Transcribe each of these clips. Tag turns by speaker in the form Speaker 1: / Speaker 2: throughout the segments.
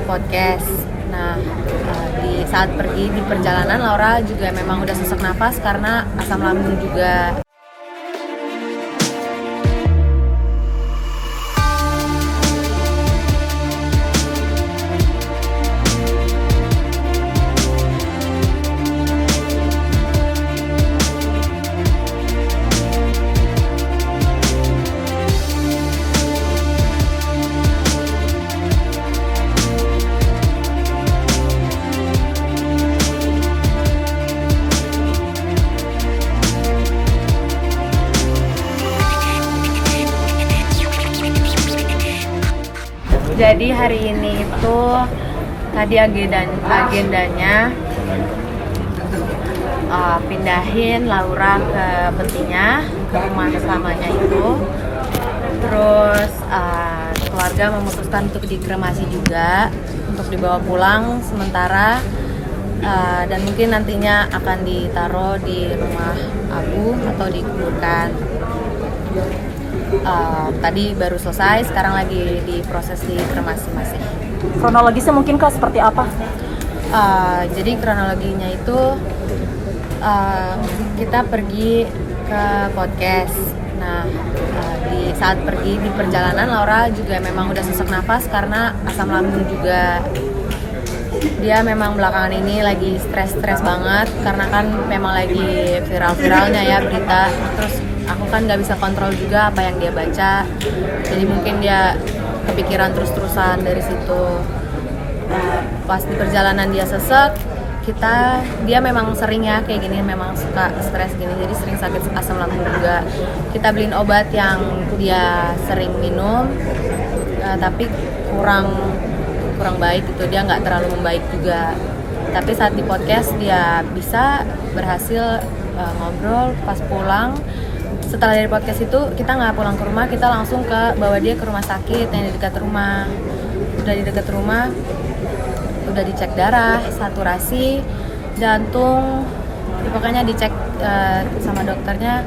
Speaker 1: podcast. Nah, di saat pergi di perjalanan Laura juga memang udah sesak napas karena asam lambung juga. Jadi hari ini itu tadi agendanya pindahin Laura ke Petinya, ke rumah selamanya itu. Terus keluarga memutuskan untuk dikremasi juga, untuk dibawa pulang sementara, dan mungkin nantinya akan ditaruh di rumah Abu atau dikuburkan. Tadi baru selesai, sekarang lagi diproses di kremasi masih.
Speaker 2: Kronologisnya mungkin Kak seperti apa?
Speaker 1: Jadi kronologinya itu kita pergi ke podcast. Nah, di saat pergi di perjalanan Laura juga memang udah sesak napas karena asam lambung juga. Dia memang belakangan ini lagi stres banget karena kan memang lagi viral-viralnya ya berita. Terus aku kan nggak bisa kontrol juga apa yang dia baca, jadi mungkin dia kepikiran terus-terusan dari situ. Pas di perjalanan dia sesek, dia memang sering ya kayak gini, memang suka stres gini, jadi sering sakit asam lambung juga. Kita beliin obat yang dia sering minum, tapi kurang baik gitu, dia nggak terlalu membaik juga. Tapi saat di podcast dia bisa berhasil ngobrol pas pulang. Setelah dari podcast itu kita nggak pulang ke rumah, kita langsung bawa dia ke rumah sakit yang di dekat rumah. Udah di dekat rumah, udah dicek darah, saturasi, jantung, pokoknya dicek sama dokternya,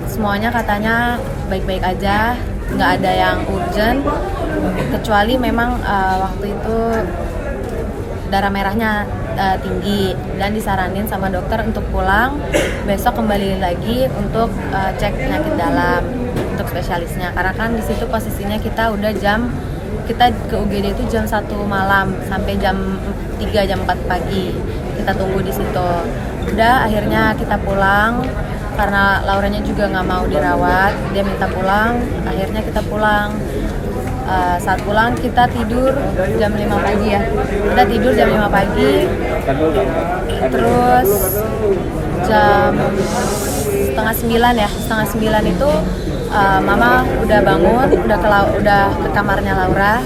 Speaker 1: semuanya katanya baik-baik aja, nggak ada yang urgent, kecuali memang waktu itu darah merahnya tinggi dan disaranin sama dokter untuk pulang besok kembali lagi untuk cek penyakit dalam untuk spesialisnya, karena kan di situ posisinya kita ke UGD itu jam 1 malam sampai jam 3 jam 4 pagi kita tunggu di situ. Udah akhirnya kita pulang karena Lauranya juga nggak mau dirawat, dia minta pulang, akhirnya kita pulang. Saat pulang kita tidur jam 5 pagi ya. Kita tidur jam 5 pagi. Terus jam setengah 9 itu Mama udah bangun, udah ke kamarnya Laura.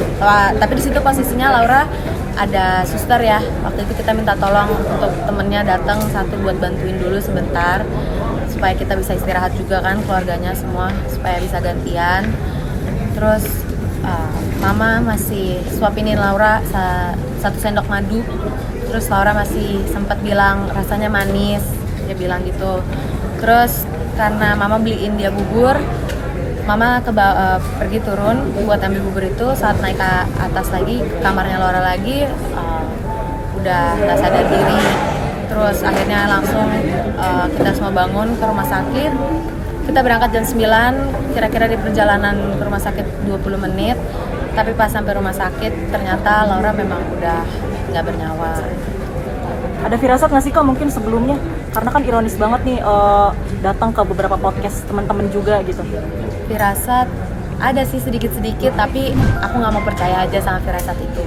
Speaker 1: Tapi di situ posisinya Laura ada suster ya. Waktu itu kita minta tolong untuk temennya datang satu buat bantuin dulu sebentar supaya kita bisa istirahat juga kan, keluarganya semua, supaya bisa gantian. Terus Mama masih suapinin Laura 1 sendok madu. Terus Laura masih sempat bilang rasanya manis, dia bilang gitu. Terus karena Mama beliin dia bubur, Mama pergi turun buat ambil bubur itu. Saat naik ke atas lagi, ke kamarnya Laura lagi, udah nggak sadar diri. Terus akhirnya langsung kita semua bangun ke rumah sakit. Kita berangkat jam 9, kira-kira di perjalanan ke rumah sakit 20 menit. Tapi pas sampai rumah sakit, ternyata Laura memang udah nggak bernyawa.
Speaker 2: Ada firasat nggak sih Kak mungkin sebelumnya? Karena kan ironis banget nih datang ke beberapa podcast teman-teman juga gitu.
Speaker 1: Firasat ada sih sedikit-sedikit, tapi aku nggak mau percaya aja sama firasat itu.